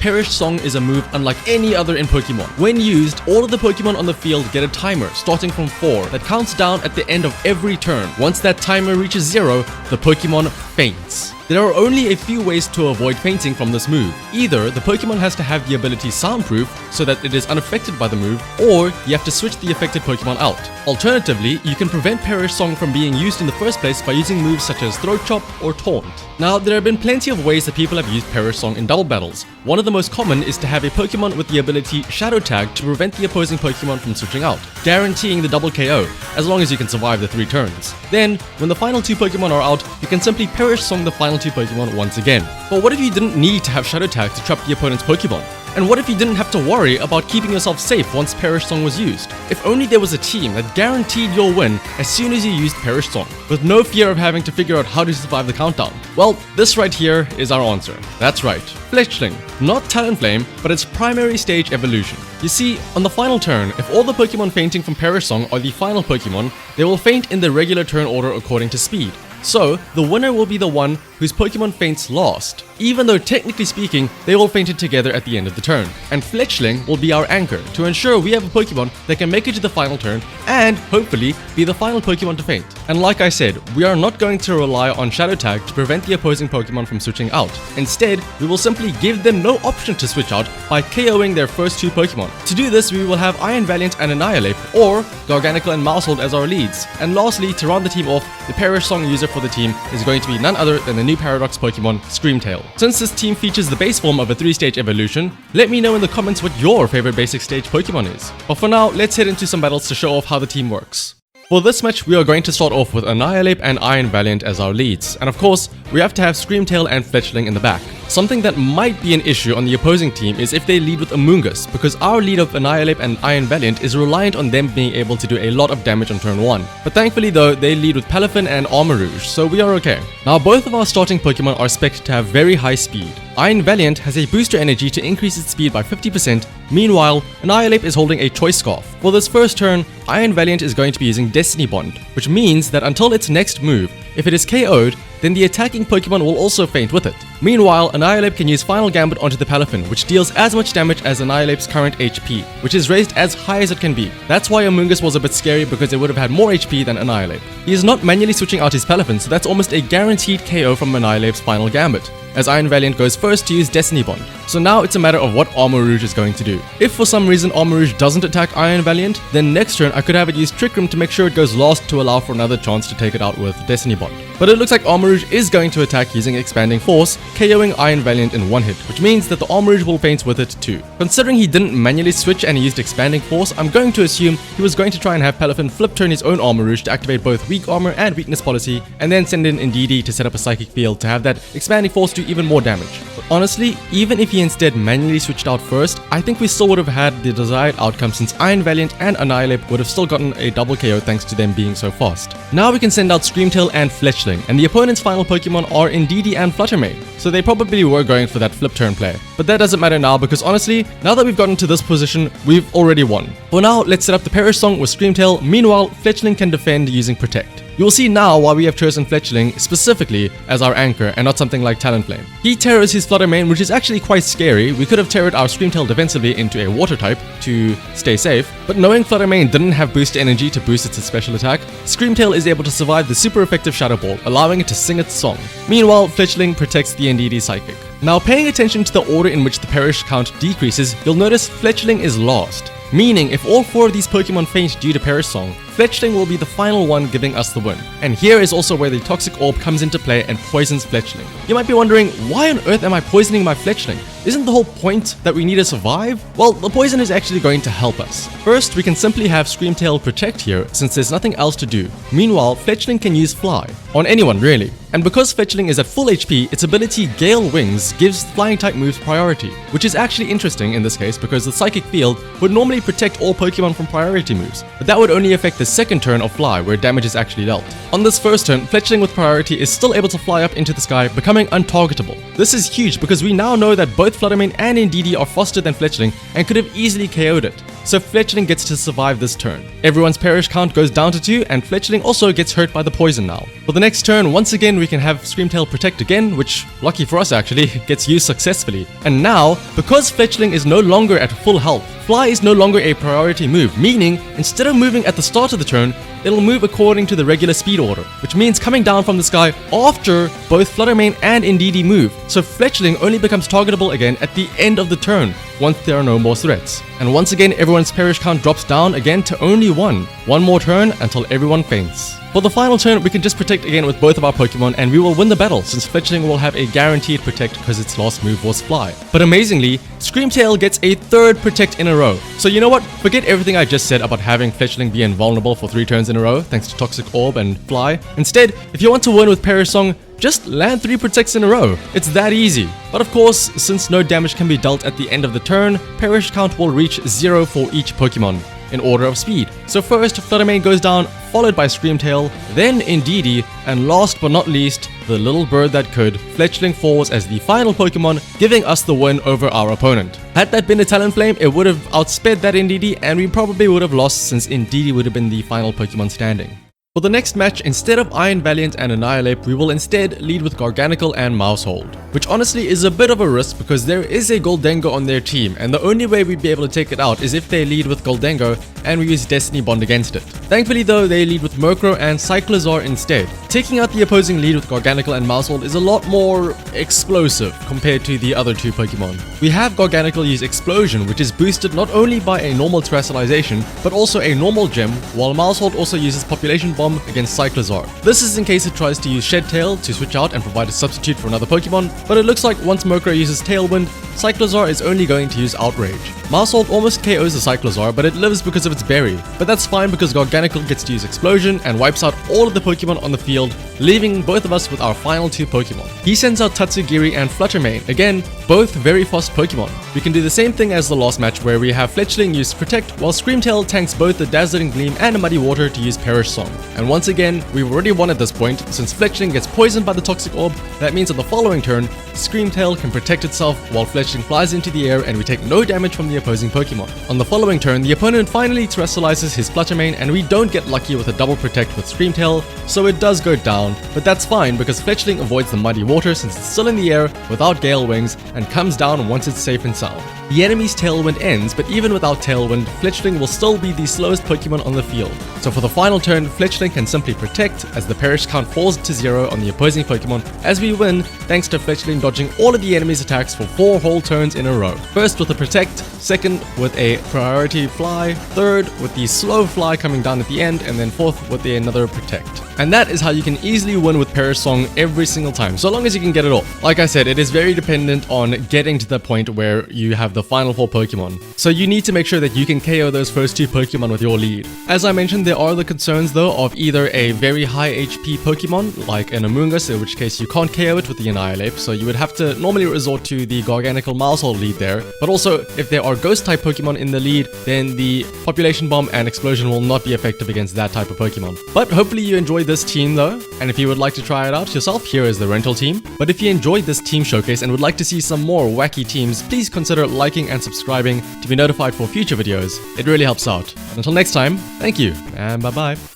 Perish Song is a move unlike any other in Pokemon. When used, all of the Pokemon on the field get a timer starting from 4 that counts down at the end of every turn. Once that timer reaches 0, the Pokemon faints. There are only a few ways to avoid fainting from this move. Either the Pokemon has to have the ability soundproof so that it is unaffected by the move, or you have to switch the affected Pokemon out. Alternatively, you can prevent Perish Song from being used in the first place by using moves such as Throat Chop or Taunt. Now, there have been plenty of ways that people have used Perish Song in double battles. One of the most common is to have a Pokemon with the ability Shadow Tag to prevent the opposing Pokemon from switching out, guaranteeing the double KO, as long as you can survive the 3 turns. Then, when the final 2 Pokemon are out, you can simply Perish Song the final 2 Pokemon once again. But what if you didn't need to have Shadow Tag to trap the opponent's Pokemon? And what if you didn't have to worry about keeping yourself safe once Perish Song was used? If only there was a team that guaranteed you'll win as soon as you used Perish Song, with no fear of having to figure out how to survive the countdown. Well, this right here is our answer. That's right, Fletchling. Not Talonflame, but its primary stage evolution. You see, on the final turn, if all the Pokemon fainting from Perish Song are the final Pokemon, they will faint in the regular turn order according to speed. So, the winner will be the one whose Pokemon faints last, even though technically speaking, they all fainted together at the end of the turn. And Fletchling will be our anchor to ensure we have a Pokemon that can make it to the final turn and, hopefully, be the final Pokemon to faint. And like I said, we are not going to rely on Shadow Tag to prevent the opposing Pokemon from switching out. Instead, we will simply give them no option to switch out by KOing their first 2 Pokemon. To do this, we will have Iron Valiant and Annihilate, or Garganacl and Maushold as our leads. And lastly, to round the team off, the Perish Song user for the team is going to be none other than the new Paradox Pokemon, Screamtail. Since this team features the base form of a 3-stage evolution, let me know in the comments what your favorite basic stage Pokemon is. But for now, let's head into some battles to show off how the team works. For this match, we are going to start off with Annihilate and Iron Valiant as our leads, and of course, we have to have Screamtail and Fletchling in the back. Something that might be an issue on the opposing team is if they lead with Amoonguss, because our lead of Annihilate and Iron Valiant is reliant on them being able to do a lot of damage on turn 1. But thankfully though, they lead with Palafin and Armarouge, so we are okay. Now both of our starting Pokemon are spec'd to have very high speed. Iron Valiant has a booster energy to increase its speed by 50%, meanwhile, Annihilate is holding a Choice Scarf. For this first turn, Iron Valiant is going to be using Destiny Bond, which means that until its next move, if it is KO'd, then the attacking Pokemon will also faint with it. Meanwhile, Annihilate can use Final Gambit onto the Palafin, which deals as much damage as Annihilate's current HP, which is raised as high as it can be. That's why Amoonguss was a bit scary, because it would have had more HP than Annihilate. He is not manually switching out his Palafin, so that's almost a guaranteed KO from Annihilate's Final Gambit, as Iron Valiant goes first to use Destiny Bond. So now it's a matter of what Armarouge is going to do. If for some reason Armarouge doesn't attack Iron Valiant, then next turn I could have it use Trick Room to make sure it goes last to allow for another chance to take it out with Destiny Bond. But it looks like Armarouge is going to attack using Expanding Force, KOing Iron Valiant in one hit, which means that the Armarouge will faint with it too. Considering he didn't manually switch and he used Expanding Force, I'm going to assume he was going to try and have Palafin flip turn his own Armarouge to activate both Weak Armor and Weakness Policy, and then send in Indeedee to set up a Psychic Field to have that Expanding Force do even more damage. But honestly, even if he instead manually switched out first, I think we still would have had the desired outcome, since Iron Valiant and Annihilate would have still gotten a double KO thanks to them being so fast. Now we can send out Screamtail and Fletchling, and the opponent's final Pokemon are Indeedee and Fluttermane, so they probably were going for that flip turn play. But that doesn't matter now, because honestly, now that we've gotten to this position, we've already won. For now, let's set up the Perish Song with Screamtail. Meanwhile, Fletchling can defend using Protect. You will see now why we have chosen Fletchling specifically as our anchor and not something like Talonflame. He terrors his Fluttermane, which is actually quite scary. We could have terrored our Screamtail defensively into a Water type to stay safe, but knowing Fluttermane didn't have boost energy to boost its special attack, Screamtail is able to survive the super effective Shadow Ball, allowing it to sing its song. Meanwhile, Fletchling protects the Indeedee Psychic. Now, paying attention to the order in which the Perish count decreases, you'll notice Fletchling is last. Meaning, if all 4 of these Pokemon faint due to Perish Song, Fletchling will be the final one giving us the win. And here is also where the Toxic Orb comes into play and poisons Fletchling. You might be wondering, why on earth am I poisoning my Fletchling? Isn't the whole point that we need to survive? Well, the poison is actually going to help us. First, we can simply have Screamtail protect here, since there's nothing else to do. Meanwhile, Fletchling can use Fly. On anyone, really. And because Fletchling is at full HP, its ability Gale Wings gives flying type moves priority, which is actually interesting in this case because the Psychic Field would normally protect all Pokemon from priority moves, but that would only affect the second turn of Fly, where damage is actually dealt. On this first turn, Fletchling with priority is still able to fly up into the sky, becoming untargetable. This is huge because we now know that both Fluttermane and Indeedee are faster than Fletchling and could have easily KO'd it. so Fletchling gets to survive this turn. Everyone's perish count goes down to 2, and Fletchling also gets hurt by the poison now. For the next turn, once again we can have Screamtail protect again, which, lucky for us actually, gets used successfully. And now, because Fletchling is no longer at full health, Fly is no longer a priority move, meaning instead of moving at the start of the turn, it'll move according to the regular speed order, which means coming down from the sky after both Fluttermane and Indeedee move, so Fletchling only becomes targetable again at the end of the turn, once there are no more threats. And once again, everyone's perish count drops down again to only 1. One more turn until everyone faints. For the final turn, we can just protect again with both of our Pokemon and we will win the battle, since Fletchling will have a guaranteed protect because its last move was Fly. But amazingly, Screamtail gets a 3rd protect in a row. So you know what? Forget everything I just said about having Fletchling be invulnerable for 3 turns in a row thanks to Toxic Orb and Fly. Instead, if you want to win with Perish Song, just land 3 protects in a row. It's that easy. But of course, since no damage can be dealt at the end of the turn, perish count will reach 0 for each Pokemon in order of speed. So first, Fluttermane goes down, followed by Screamtail, then Indeedee, and last but not least, the little bird that could, Fletchling falls as the final Pokemon, giving us the win over our opponent. Had that been a Talonflame, it would have outsped that Indeedee, and we probably would have lost since Indeedee would have been the final Pokemon standing. For the next match, instead of Iron Valiant and Annihilate, we will instead lead with Garganacl and Mousehold, which honestly is a bit of a risk because there is a Goldengo on their team, and the only way we'd be able to take it out is if they lead with Goldengo and we use Destiny Bond against it. Thankfully though, they lead with Murkrow and Cyclizar instead. Taking out the opposing lead with Garganacl and Mousehold is a lot more explosive compared to the other 2 Pokemon. We have Garganacl use Explosion, which is boosted not only by a normal Terrestrialization, but also a normal gem, while Mousehold also uses Population Bomb against Cyclizar. This is in case it tries to use Shed Tail to switch out and provide a substitute for another Pokemon, but it looks like once Murkrow uses Tailwind, Cyclizar is only going to use Outrage. Mousehold almost KOs the Cyclizar, but it lives because of its berry. But that's fine because Garganacl gets to use Explosion and wipes out all of the Pokemon on the field, leaving both of us with our final 2 Pokemon. He sends out Tatsugiri and Fluttermane, again, both very fast Pokemon. We can do the same thing as the last match where we have Fletchling use Protect, while Screamtail tanks both the Dazzling Gleam and Muddy Water to use Perish Song. And once again, we've already won at this point, since Fletchling gets poisoned by the Toxic Orb. That means on the following turn, Screamtail can protect itself while Fletchling flies into the air and we take no damage from the opposing Pokemon. On the following turn, the opponent finally terrestrializes his Fluttermane and we don't get lucky with a double protect with Screamtail, so it does go down, but that's fine because Fletchling avoids the Muddy Water since it's still in the air without Gale Wings and comes down once it's safe and sound. The enemy's Tailwind ends, but even without Tailwind, Fletchling will still be the slowest Pokemon on the field. So for the final turn, Fletchling can simply protect as the perish count falls to 0 on the opposing Pokemon as we win thanks to Fletchling dodging all of the enemy's attacks for 4 whole turns in a row. First with a protect, second with a priority fly, third with the slow fly coming down at the end, and then fourth with another protect. And that is how you can easily win with Perish Song every single time, so long as you can get it off. Like I said, it is very dependent on getting to the point where you have the final 4 Pokemon. So you need to make sure that you can KO those first 2 Pokemon with your lead. As I mentioned, there are the concerns though of either a very high HP Pokemon, like an Amoonguss, in which case you can't KO it with the Annihilate, so you would have to normally resort to the Garganacl Mousehold lead there. But also, if there are Ghost type Pokemon in the lead, then the Population Bomb and Explosion will not be effective against that type of Pokemon. But hopefully you enjoyed this team though, and if you would like to try it out yourself, here is the rental team. But if you enjoyed this team showcase and would like to see some more wacky teams, please consider liking and subscribing to be notified for future videos. It really helps out. And until next time, thank you, and bye bye.